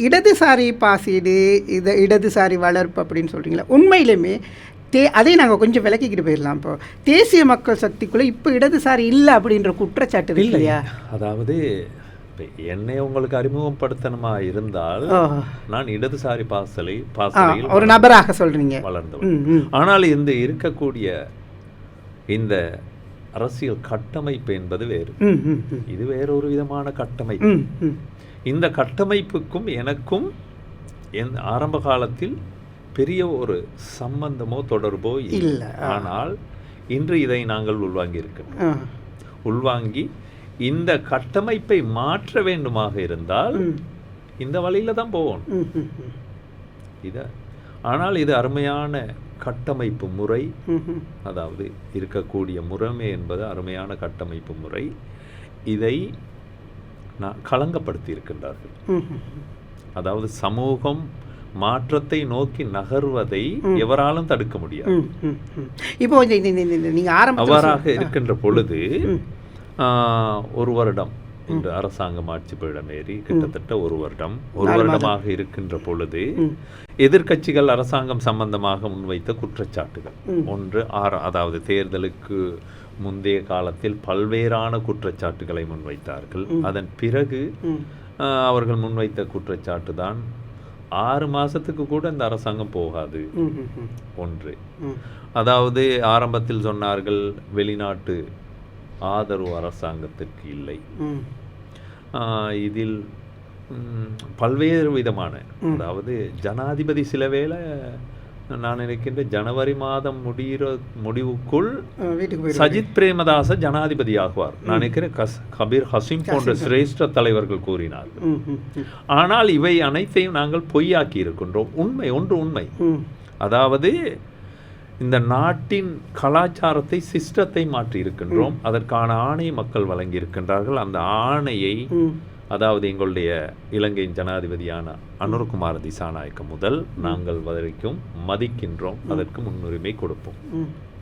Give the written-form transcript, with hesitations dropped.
இடதுசாரி பாசீடு, இடதுசாரி வளர்ப்பு அப்படின்னு சொல்கிறீங்களா? உண்மையிலுமே அதையும் நாங்கள் கொஞ்சம் விளக்கிக்கிட்டு போயிடலாம். இப்போ தேசிய மக்கள் சக்திக்குள்ளே இப்போ இடதுசாரி இல்லை அப்படின்ற குற்றச்சாட்டு இருக்கு இல்லையா? அதாவது என்னை உங்களுக்கு அறிமுகப்படுத்தணுமா இருந்தால் நான் இடதுசாரி பாசறையில் ஒரு நபராக சொல்கிறீங்க வளர்ந்தவன். ஆனால் இந்த இருக்கக்கூடிய இந்த அரசியல் கட்டமைப்பு என்பது வேறு. இது வேறொரு விதமான கட்டமைப்பு. இந்த கட்டமைப்புக்கும் எனக்கும் ஆரம்ப காலத்தில் பெரிய ஒரு சம்பந்தமோ தொடர்போ இல்லை. ஆனால் இன்று இதை நாங்கள் உள்வாங்கி இருக்கிறோம். உள்வாங்கி இந்த கட்டமைப்பை மாற்ற வேண்டுமாக இருந்தால் இந்த வழியில தான் போகணும். ஆனால் இது அருமையான கட்டமைப்பு முறை. அதாவது இருக்கக்கூடிய முறைமை என்பது அருமையான கட்டமைப்பு முறை. இதை களங்கப்படுத்தி இருக்கின்றார்கள். அதாவது சமூகம் மாற்றத்தை நோக்கி நகர்வதை எவராலும் தடுக்க முடியாது. இப்போ அவ்வாறாக இருக்கின்ற பொழுது ஒரு வருடம் இந்த அரசாங்கம் ஆட்சி பீடமேறி கிட்டத்தட்ட ஒரு வருடமாக இருக்கின்ற பொழுது எதிர்கட்சிகள் அரசாங்கம் சம்பந்தமாக முன்வைத்த குற்றச்சாட்டுகள் ஒன்று அதாவது தேர்தலுக்கு முந்தைய காலத்தில் பல்வேறான குற்றச்சாட்டுகளை முன்வைத்தார்கள். அதன் பிறகு அவர்கள் முன்வைத்த குற்றச்சாட்டு தான் 6 மாசத்துக்கு கூட இந்த அரசாங்கம் போகாது. ஒன்று, அதாவது ஆரம்பத்தில் சொன்னார்கள் வெளிநாட்டு ஆதரவு அரசாங்கத்திற்கு இல்லை. இதில் பல்வேறு விதமான, அதாவது ஜனாதிபதி சில வேளை நான் நினைக்கின்ற ஜனவரி மாதம் முடிவுக்குள் சஜித் பிரேமதாச ஜனாதிபதி ஆகுவார். நான் நினைக்கிறேன் கபீர் ஹசீம் போன்ற சிரேஷ்ட தலைவர்கள் கூறினார்கள். ஆனால் இவை அனைத்தையும் நாங்கள் பொய்யாக்கி இருக்கின்றோம். உண்மை. அதாவது இந்த நாட்டின் கலாச்சாரத்தை, சிஸ்டத்தை மாற்றி இருக்கின்றோம். அதற்கான ஆணை மக்கள் வழங்கி இருக்கின்றார்கள். அந்த ஆணையை, அதாவது எங்களுடைய இலங்கையின் ஜனாதிபதியான அனுரகுமார திசாநாயக்க முதல் நாங்கள் வரைக்கும் மதிக்கின்றோம். அதற்கு முன்னுரிமை கொடுப்போம்.